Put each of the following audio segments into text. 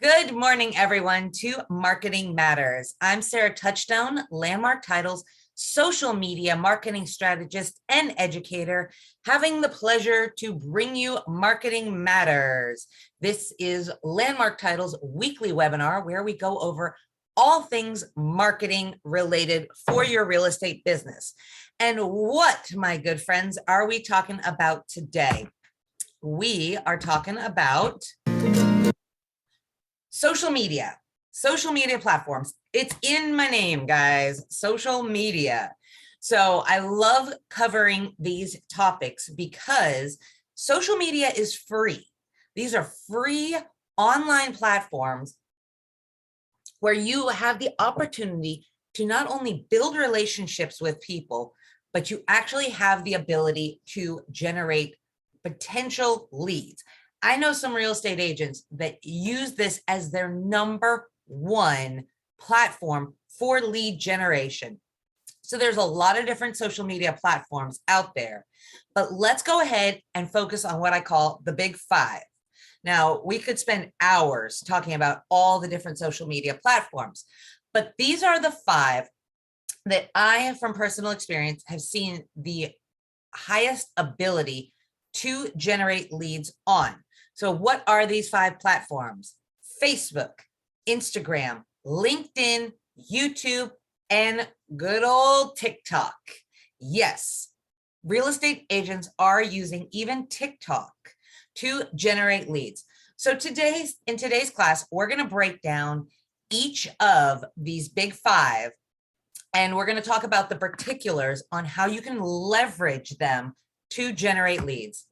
Good morning, everyone, to Marketing Matters. I'm Sarah Touchstone, Landmark Titles social media marketing strategist and educator, having the pleasure to bring you Marketing Matters. This is Landmark Titles weekly webinar where we go over all things marketing related for your real estate business. And what, my good friends, are we talking about today? We are talking about social media platforms. It's in my name, guys, social media. So I love covering these topics because social media is free. These are free online platforms where you have the opportunity to not only build relationships with people, but you actually have the ability to generate potential leads. I know some real estate agents that use this as their number one platform for lead generation. So there's a lot of different social media platforms out there, but let's go ahead and focus on what I call the big five. Now, we could spend hours talking about all the different social media platforms, but these are the five that I, from personal experience, have seen the highest ability to generate leads on. So what are these five platforms? Facebook, Instagram, LinkedIn, YouTube, and good old TikTok. Yes, real estate agents are using even TikTok to generate leads. So in today's class, we're going to break down each of these big five, and we're going to talk about the particulars on how you can leverage them to generate leads.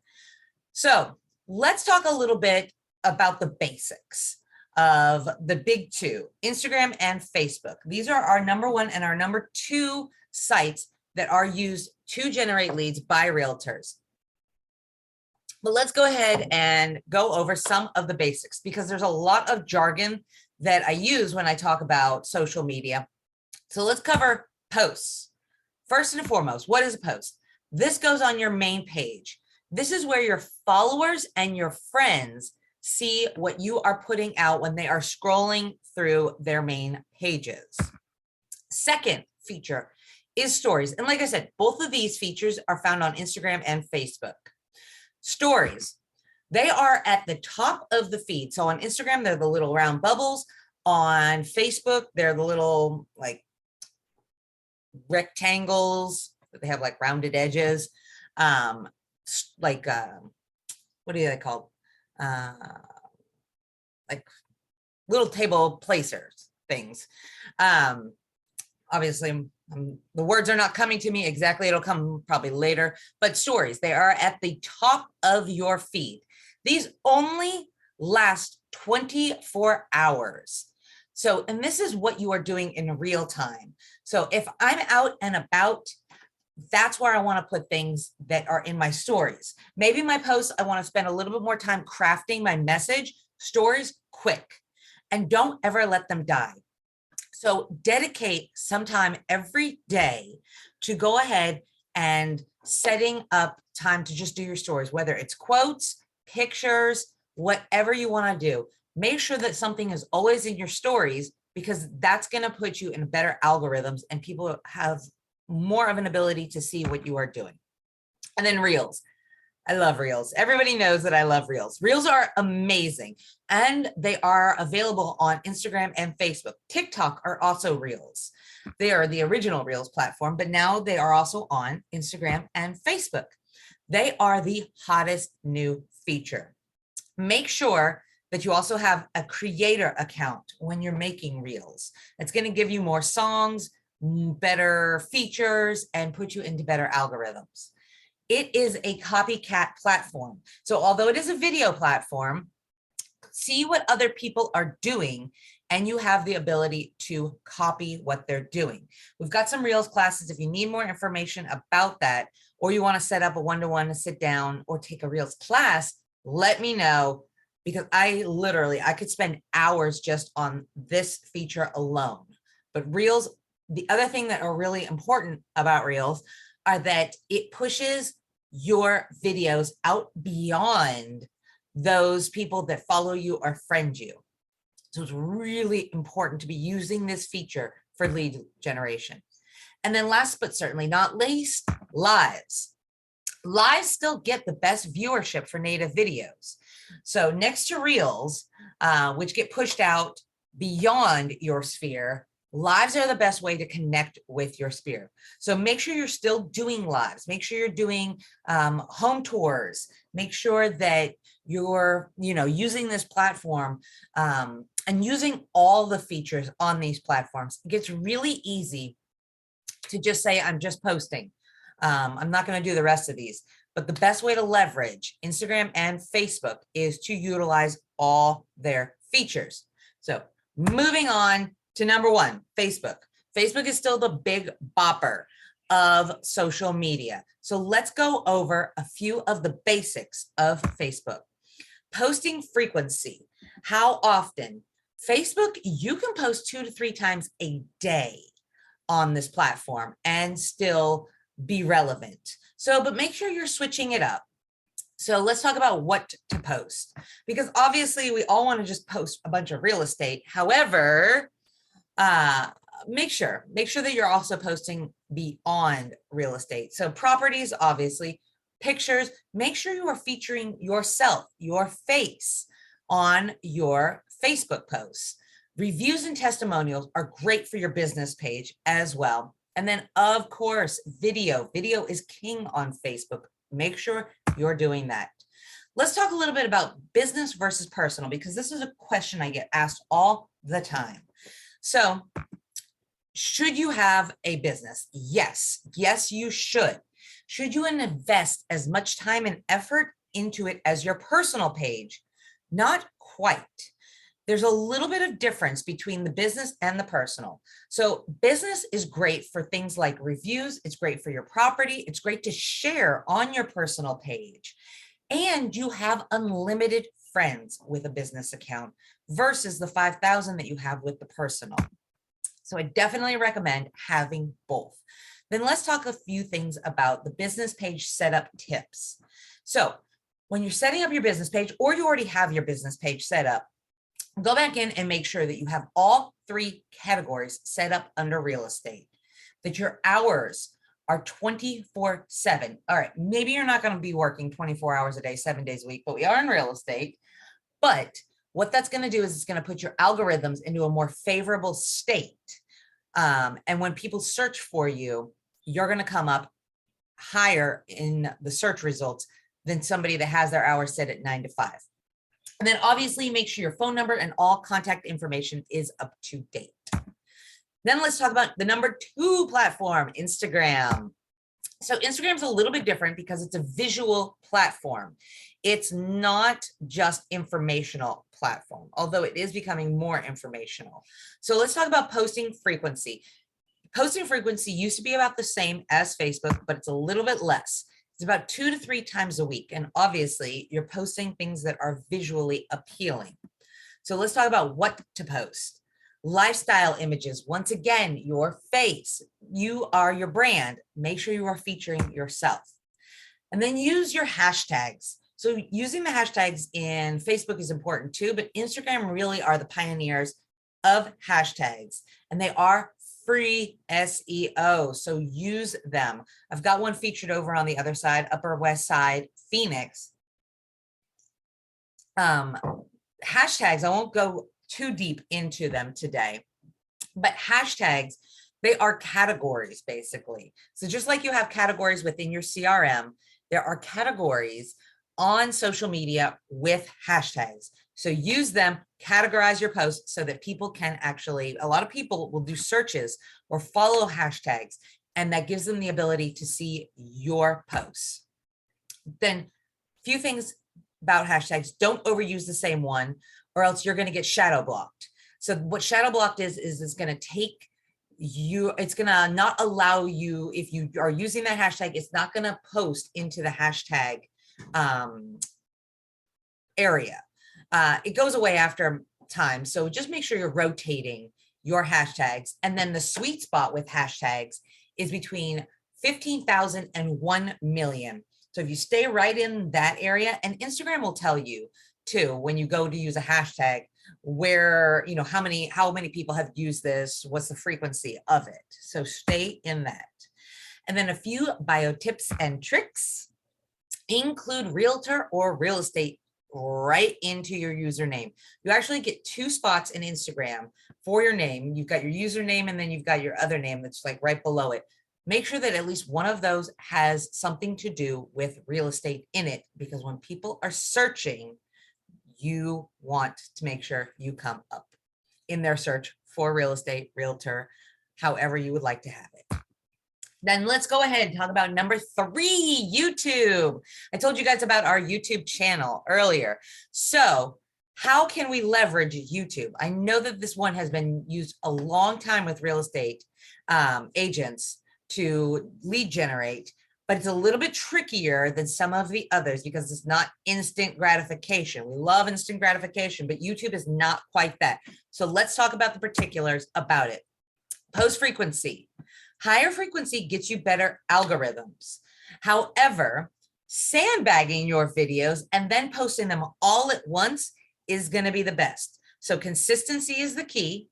So let's talk a little bit about the basics of the big two, Instagram and Facebook. These are our number one and our number two sites that are used to generate leads by realtors. But let's go ahead and go over some of the basics because there's a lot of jargon that I use when I talk about social media. So let's cover posts. First and foremost, what is a post? This goes on your main page. This is where your followers and your friends see what you are putting out when they are scrolling through their main pages. Second feature is stories. And like I said, both of these features are found on Instagram and Facebook. Stories, they are at the top of the feed. So on Instagram, they're the little round bubbles. On Facebook, they're the little like rectangles. They have like rounded edges. What are they called? Like little table placers things. Obviously, the words are not coming to me exactly. It'll come probably later, but stories, they are at the top of your feed. These only last 24 hours. So, and this is what you are doing in real time. So if I'm out and about, that's where I want to put things that are in my stories. Maybe my posts, I want to spend a little bit more time crafting my message. Stories, quick, and don't ever let them die. So dedicate some time every day to go ahead and setting up time to just do your stories, whether it's quotes, pictures, whatever you want to do. Make sure that something is always in your stories because that's going to put you in better algorithms and people have more of an ability to see what you are doing. And then reels. I love reels. Everybody knows that I love reels. Reels are amazing and they are available on Instagram and Facebook. TikTok are also reels. They are the original reels platform, but now they are also on Instagram and Facebook. They are the hottest new feature. Make sure that you also have a creator account when you're making reels. It's going to give you more songs, better features, and put you into better algorithms. It is a copycat platform. So although it is a video platform, see what other people are doing and you have the ability to copy what they're doing. We've got some Reels classes. If you need more information about that, or you want to set up a one-to-one to sit down or take a Reels class, let me know because I could spend hours just on this feature alone. But Reels, the other thing that are really important about Reels are that it pushes your videos out beyond those people that follow you or friend you. So it's really important to be using this feature for lead generation. And then last but certainly not least, lives. Lives still get the best viewership for native videos. So next to Reels, which get pushed out beyond your sphere, lives are the best way to connect with your sphere. So make sure you're still doing lives. Make sure you're doing home tours. Make sure that you're, using this platform and using all the features on these platforms. It gets really easy to just say, I'm just posting. I'm not going to do the rest of these. But the best way to leverage Instagram and Facebook is to utilize all their features. So moving on to number one, Facebook. Facebook is still the big bopper of social media. So let's go over a few of the basics of Facebook. Posting frequency. How often? Facebook, you can post 2 to 3 times a day on this platform and still be relevant. So, but make sure you're switching it up. So let's talk about what to post, because obviously we all want to just post a bunch of real estate. However, make sure that you're also posting beyond real estate. So properties, obviously, pictures, make sure you are featuring yourself, your face on your Facebook posts. Reviews and testimonials are great for your business page as well. And then, of course, video. Video is king on Facebook. Make sure you're doing that. Let's talk a little bit about business versus personal, because this is a question I get asked all the time. So, should you have a business? Yes, you should. Should you invest as much time and effort into it as your personal page? Not quite. There's a little bit of difference between the business and the personal. So business is great for things like reviews. It's great for your property. It's great to share on your personal page. And you have unlimited friends with a business account versus the 5,000 that you have with the personal. So I definitely recommend having both. Then let's talk a few things about the business page setup tips. So when you're setting up your business page, or you already have your business page set up, go back in and make sure that you have all 3 categories set up under real estate, that your hours are 24/7. All right, maybe you're not going to be working 24 hours a day, 7 days a week, but we are in real estate. But what that's going to do is it's going to put your algorithms into a more favorable state. And when people search for you, you're going to come up higher in the search results than somebody that has their hours set at 9 to 5. And then obviously make sure your phone number and all contact information is up to date. Then let's talk about the number 2 platform, Instagram. So Instagram's a little bit different because it's a visual platform. It's not just informational platform, although it is becoming more informational. So let's talk about posting frequency. Posting frequency used to be about the same as Facebook, but it's a little bit less. It's about 2 to 3 times a week. And obviously you're posting things that are visually appealing. So let's talk about what to post. Lifestyle images. Once again, your face. You are your brand. Make sure you are featuring yourself. And then use your hashtags. So using the hashtags in Facebook is important too, but Instagram really are the pioneers of hashtags, and they are free SEO. So use them. I've got one featured over on the other side, Upper West Side, Phoenix. Hashtags, I won't go too deep into them today, but hashtags, they are categories basically. So just like you have categories within your CRM, there are categories on social media with hashtags. So use them, categorize your posts so that people can actually, a lot of people will do searches or follow hashtags, and that gives them the ability to see your posts. Then a few things about hashtags: don't overuse the same one, or else you're going to get shadow blocked. So what shadow blocked is it's going to take you, it's going to not allow you, if you are using that hashtag, it's not going to post into the hashtag area. It goes away after time. So just make sure you're rotating your hashtags. And then the sweet spot with hashtags is between 15,000 and 1 million. So if you stay right in that area, and Instagram will tell you too, when you go to use a hashtag, where, you know, how many people have used this, what's the frequency of it. So stay in that. And then a few bio tips and tricks. Include realtor or real estate right into your username. You actually get 2 spots in Instagram for your name. You've got your username and then you've got your other name that's like right below it. Make sure that at least one of those has something to do with real estate in it, because when people are searching, you want to make sure you come up in their search for real estate, realtor, however you would like to have it. Then let's go ahead and talk about number 3, YouTube. I told you guys about our YouTube channel earlier. So how can we leverage YouTube? I know that this one has been used a long time with real estate agents to lead generate, but it's a little bit trickier than some of the others because it's not instant gratification. We love instant gratification, but YouTube is not quite that. So let's talk about the particulars about it. Post frequency. Higher frequency gets you better algorithms. However, sandbagging your videos and then posting them all at once is going to be the best. So consistency is the key.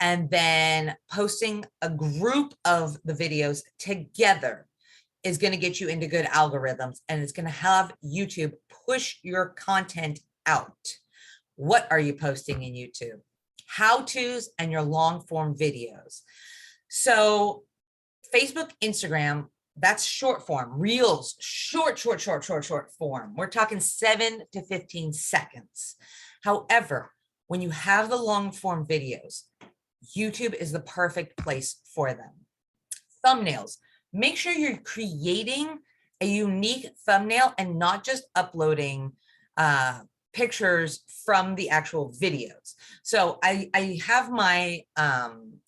And then posting a group of the videos together is going to get you into good algorithms, and it's going to have YouTube push your content out. What are you posting in YouTube? How-tos and your long form videos. So Facebook, Instagram, that's short form. Reels, short form. We're talking 7 to 15 seconds. However, when you have the long form videos, YouTube is the perfect place for them. Thumbnails. Make sure you're creating a unique thumbnail and not just uploading pictures from the actual videos. So I have my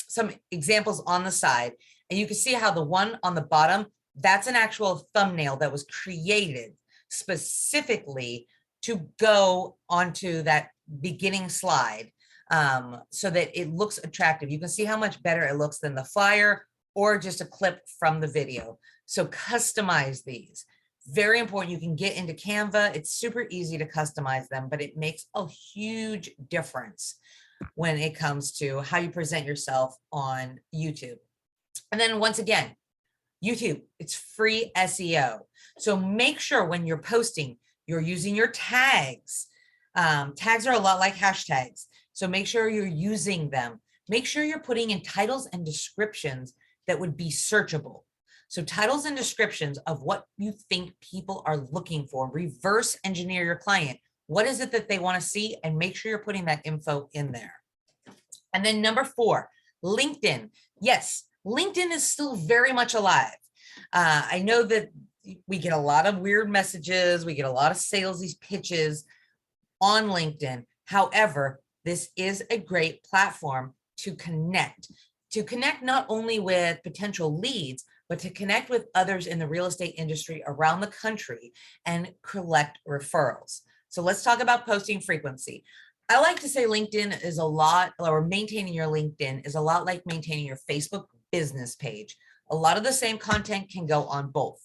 some examples on the side, and you can see how the one on the bottom, that's an actual thumbnail that was created specifically to go onto that beginning slide so that it looks attractive. You can see how much better it looks than the flyer or just a clip from the video. So customize these. Very important. You can get into Canva. It's super easy to customize them, but it makes a huge difference when it comes to how you present yourself on YouTube. And then once again, YouTube, it's free SEO. So make sure when you're posting, you're using your tags. Tags are a lot like hashtags. So make sure you're using them. Make sure you're putting in titles and descriptions that would be searchable. So titles and descriptions of what you think people are looking for. Reverse engineer your client. What is it that they want to see? And make sure you're putting that info in there. And then number 4, LinkedIn. Yes, LinkedIn is still very much alive. I know that we get a lot of weird messages. We get a lot of salesy pitches on LinkedIn. However, this is a great platform to connect not only with potential leads, but to connect with others in the real estate industry around the country and collect referrals. So let's talk about posting frequency. I like to say LinkedIn is a lot, or maintaining your LinkedIn is a lot like maintaining your Facebook business page. A lot of the same content can go on both.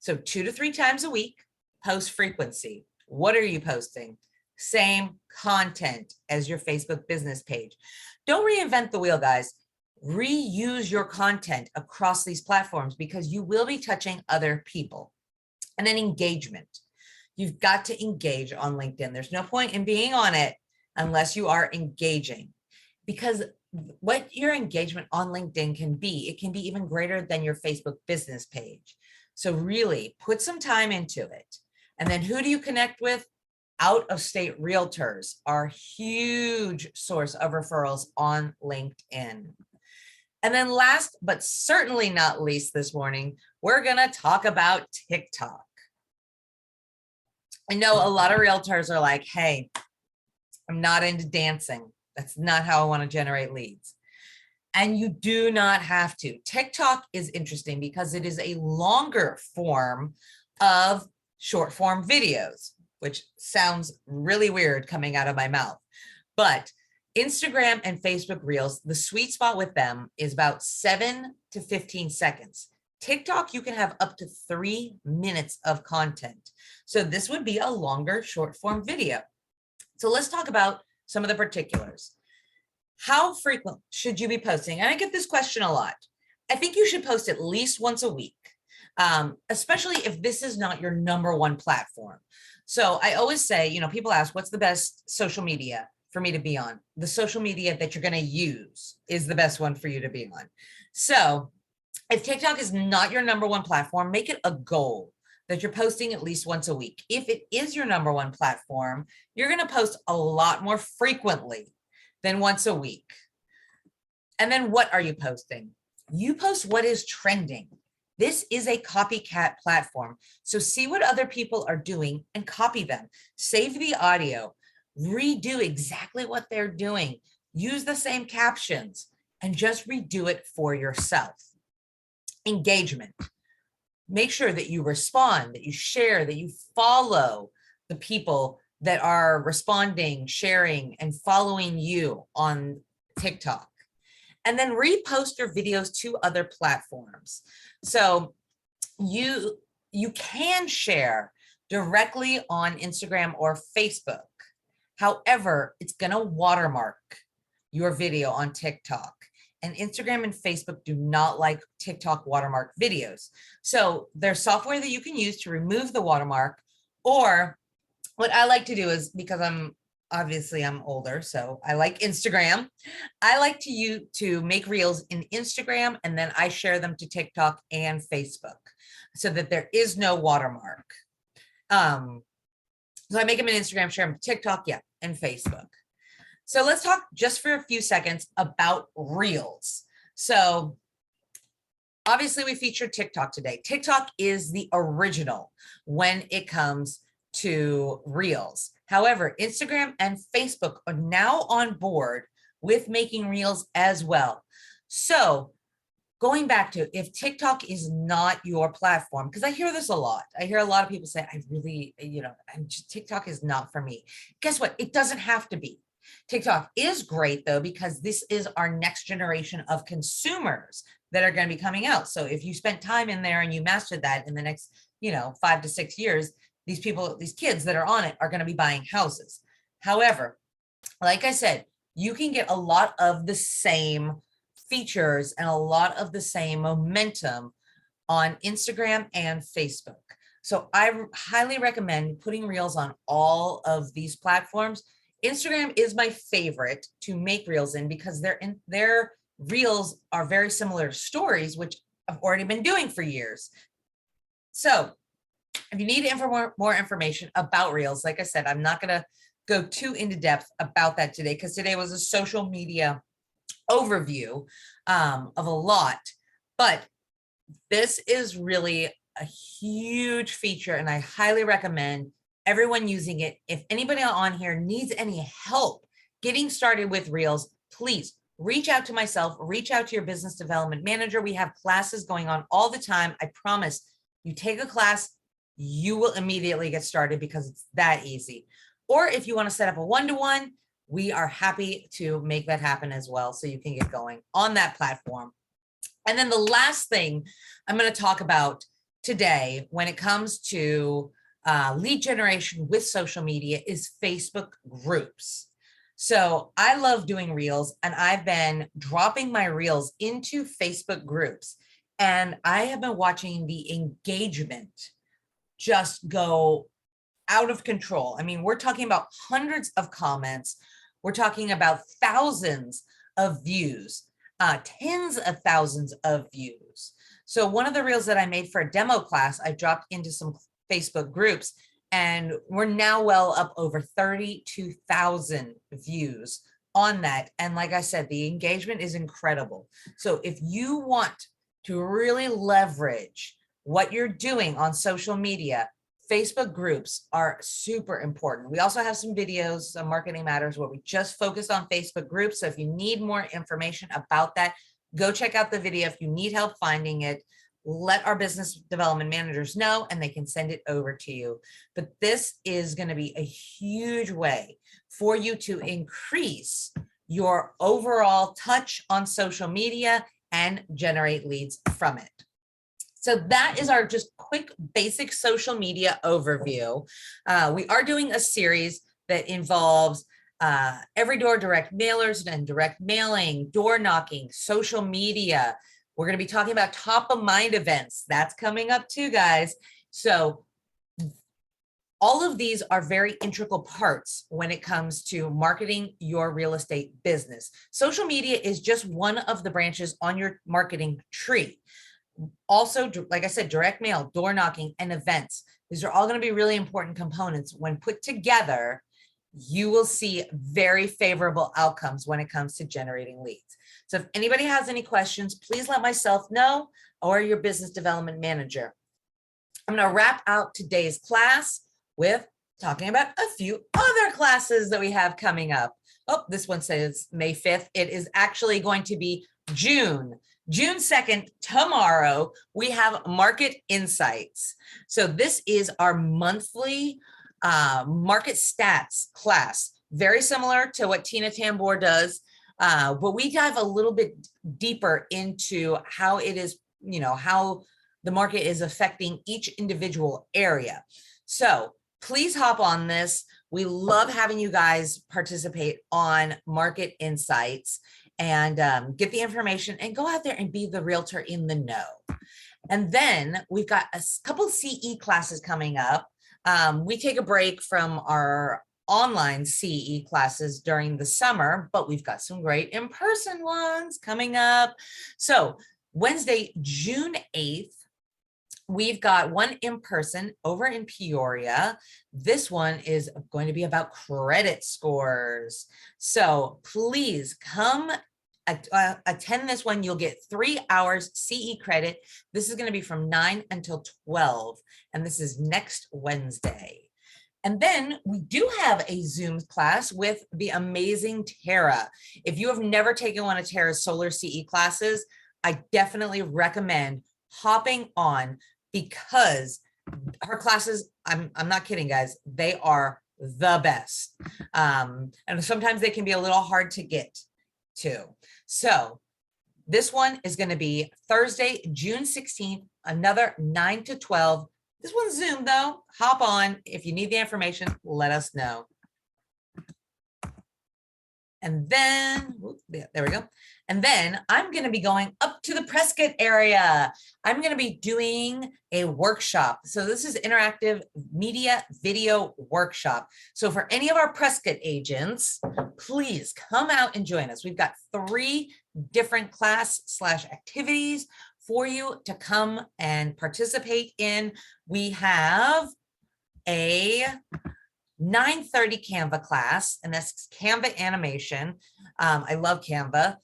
So 2 to 3 times a week, post frequency. What are you posting? Same content as your Facebook business page. Don't reinvent the wheel, guys. Reuse your content across these platforms because you will be touching other people. And then engagement. You've got to engage on LinkedIn. There's no point in being on it unless you are engaging, because what your engagement on LinkedIn can be, it can be even greater than your Facebook business page. So really put some time into it. And then who do you connect with? Out-of-state realtors are a huge source of referrals on LinkedIn. And then last, but certainly not least this morning, we're going to talk about TikTok. I know a lot of realtors are like, hey, I'm not into dancing. That's not how I want to generate leads. And you do not have to. TikTok is interesting because it is a longer form of short form videos, which sounds really weird coming out of my mouth. But Instagram and Facebook Reels, the sweet spot with them is about 7 to 15 seconds. TikTok, you can have up to 3 minutes of content. So this would be a longer short form video. So let's talk about some of the particulars. How frequent should you be posting? And I get this question a lot. I think you should post at least once a week, especially if this is not your number one platform. So I always say, you know, people ask, what's the best social media for me to be on? The social media that you're going to use is the best one for you to be on. So if TikTok is not your number one platform, make it a goal that you're posting at least once a week. If it is your number one platform, you're going to post a lot more frequently than once a week. And then what are you posting? You post what is trending. This is a copycat platform. So see what other people are doing and copy them. Save the audio, redo exactly what they're doing. Use the same captions and just redo it for yourself. Engagement. Make sure that you respond, that you share, that you follow the people that are responding, sharing, and following you on TikTok. And then repost your videos to other platforms. So you can share directly on Instagram or Facebook. However, it's going to watermark your video on TikTok. And Instagram and Facebook do not like TikTok watermark videos. So there's software that you can use to remove the watermark. Or what I like to do is, because I'm older, so I like Instagram. I like to make reels in Instagram, and then I share them to TikTok and Facebook so that there is no watermark. So I make them in Instagram, share them to TikTok, and Facebook. So let's talk just for a few seconds about reels. So obviously we featured TikTok today. TikTok is the original when it comes to reels. However, Instagram and Facebook are now on board with making reels as well. So going back to, if TikTok is not your platform, because I hear this a lot. I hear a lot of people say, I really, TikTok is not for me. Guess what? It doesn't have to be. TikTok is great though, because this is our next generation of consumers that are going to be coming out. So if you spent time in there and you mastered that, in the next, 5 to 6 years, these kids that are on it are going to be buying houses. However, like I said, you can get a lot of the same features and a lot of the same momentum on Instagram and Facebook. So I highly recommend putting reels on all of these platforms. Instagram is my favorite to make reels in, because their reels are very similar to stories, which I've already been doing for years. So if you need more information about reels, like I said, I'm not going to go too into depth about that today, because today was a social media overview of a lot. But this is really a huge feature, and I highly recommend everyone using it. If anybody on here needs any help getting started with reels, please reach out to myself, reach out to your business development manager. We have classes going on all the time. I promise, you take a class, you will immediately get started, because it's that easy. Or if you want to set up a one-to-one, we are happy to make that happen as well, so you can get going on that platform. And then the last thing I'm going to talk about today when it comes to lead generation with social media is Facebook groups. So I love doing reels, and I've been dropping my reels into Facebook groups, and I have been watching the engagement just go out of control. I mean, we're talking about hundreds of comments. We're talking about thousands of views, tens of thousands of views. So one of the reels that I made for a demo class, I dropped into some Facebook groups, and we're now well up over 32,000 views on that. And like I said, the engagement is incredible. So if you want to really leverage what you're doing on social media, Facebook groups are super important. We also have some videos, some Marketing Matters, where we just focus on Facebook groups. So if you need more information about that, go check out the video. If you need help finding it, let our business development managers know, and they can send it over to you. But this is going to be a huge way for you to increase your overall touch on social media and generate leads from it. So that is our just quick basic social media overview. We are doing a series that involves every door direct mailers and direct mailing, door knocking, social media. We're going to be talking about top of mind events. That's coming up too, guys. So all of these are very integral parts when it comes to marketing your real estate business. Social media is just one of the branches on your marketing tree. Also, like I said, direct mail, door knocking, and events. These are all going to be really important components. When put together, you will see very favorable outcomes when it comes to generating leads. So if anybody has any questions, please let myself know or your business development manager. I'm going to wrap out today's class with talking about a few other classes that we have coming up. Oh, this one says May 5th. It is actually going to be June 2nd, tomorrow. We have Market Insights. So this is our monthly market stats class, very similar to what Tina Tambor does, but we dive a little bit deeper into how it is, how the market is affecting each individual area. So please hop on this. We love having you guys participate on Market Insights and get the information and go out there and be the realtor in the know. And then we've got a couple CE classes coming up. We take a break from our online CE classes during the summer, but we've got some great in-person ones coming up. So Wednesday, June 8th, we've got one in person over in Peoria. This one is going to be about credit scores. So please come attend this one. You'll get 3 hours CE credit. This is going to be from 9 until 12. And this is next Wednesday. And then we do have a Zoom class with the amazing Tara. If you have never taken one of Tara's solar CE classes, I definitely recommend hopping on, because her classes, I'm not kidding, guys, they are the best. And sometimes they can be a little hard to get to. So this one is going to be Thursday, June 16th, another 9 to 12. This one's Zoom though. Hop on. If you need the information, let us know. And then, there we go. And then I'm going to be going up to the Prescott area. I'm going to be doing a workshop. So this is interactive media video workshop. So for any of our Prescott agents, please come out and join us. We've got 3 different class/activities for you to come and participate in. We have a 9:30 Canva class, and that's Canva animation. I love Canva.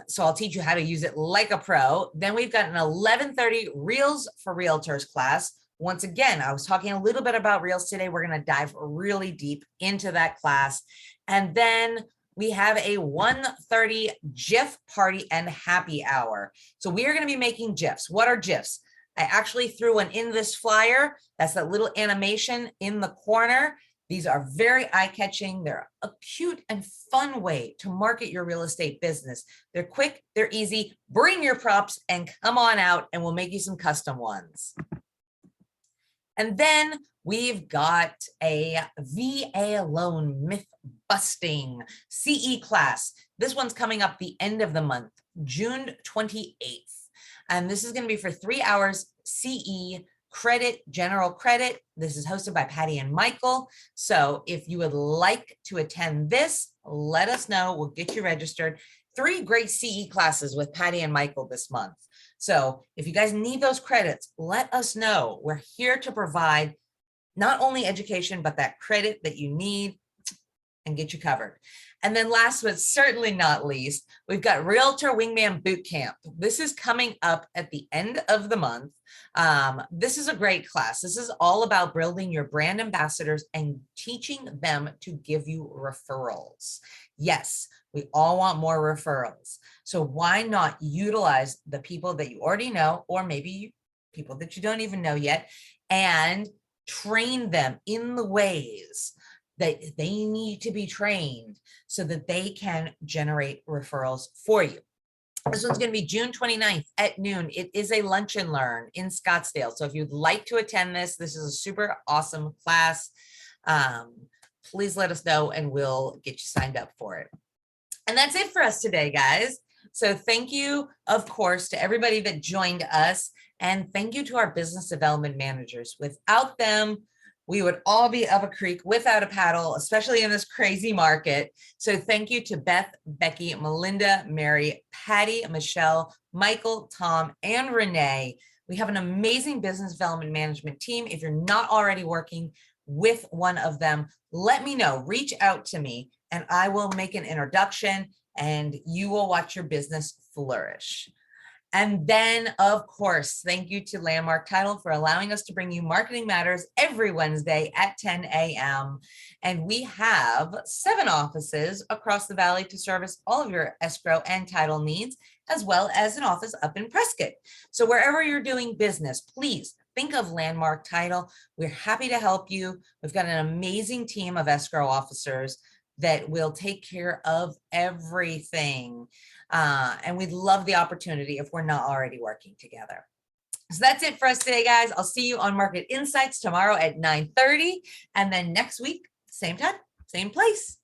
So I'll teach you how to use it like a pro. Then we've got an 11:30 Reels for Realtors class. Once again, I was talking a little bit about Reels today. We're going to dive really deep into that class. And then we have a 1:30 GIF party and happy hour. So we are going to be making GIFs. What are GIFs? I actually threw one in this flyer. That's that little animation in the corner. These are very eye-catching. They're a cute and fun way to market your real estate business. They're quick, they're easy. Bring your props and come on out, and we'll make you some custom ones. And then we've got a VA loan myth busting CE class. This one's coming up the end of the month, June 28th. And this is going to be for 3 hours CE credit, general credit. This is hosted by Patty and Michael. So if you would like to attend this, let us know. We'll get you registered. 3 great CE classes with Patty and Michael this month. So if you guys need those credits, let us know. We're here to provide not only education, but that credit that you need and get you covered. And then last but certainly not least, we've got Realtor Wingman Bootcamp. This is coming up at the end of the month. This is a great class. This is all about building your brand ambassadors and teaching them to give you referrals. Yes, we all want more referrals. So why not utilize the people that you already know, or maybe people that you don't even know yet, and train them in the ways that they need to be trained so that they can generate referrals for you. This one's going to be June 29th at noon. It is a lunch and learn in Scottsdale. So if you'd like to attend this, this is a super awesome class. please let us know and we'll get you signed up for it. And that's it for us today, guys. So thank you, of course, to everybody that joined us. And thank you to our business development managers. Without them, we would all be up a creek without a paddle, especially in this crazy market. So thank you to Beth, Becky, Melinda, Mary, Patty, Michelle, Michael, Tom, and Renee. We have an amazing business development management team. If you're not already working with one of them, let me know. Reach out to me and I will make an introduction and you will watch your business flourish. And then, of course, thank you to Landmark Title for allowing us to bring you Marketing Matters every Wednesday at 10 a.m. And we have 7 offices across the valley to service all of your escrow and title needs, as well as an office up in Prescott. So wherever you're doing business, please think of Landmark Title. We're happy to help you. We've got an amazing team of escrow officers that will take care of everything. And we'd love the opportunity if we're not already working together. So that's it for us today, guys. I'll see you on Market Insights tomorrow at 9:30. And then next week, same time, same place.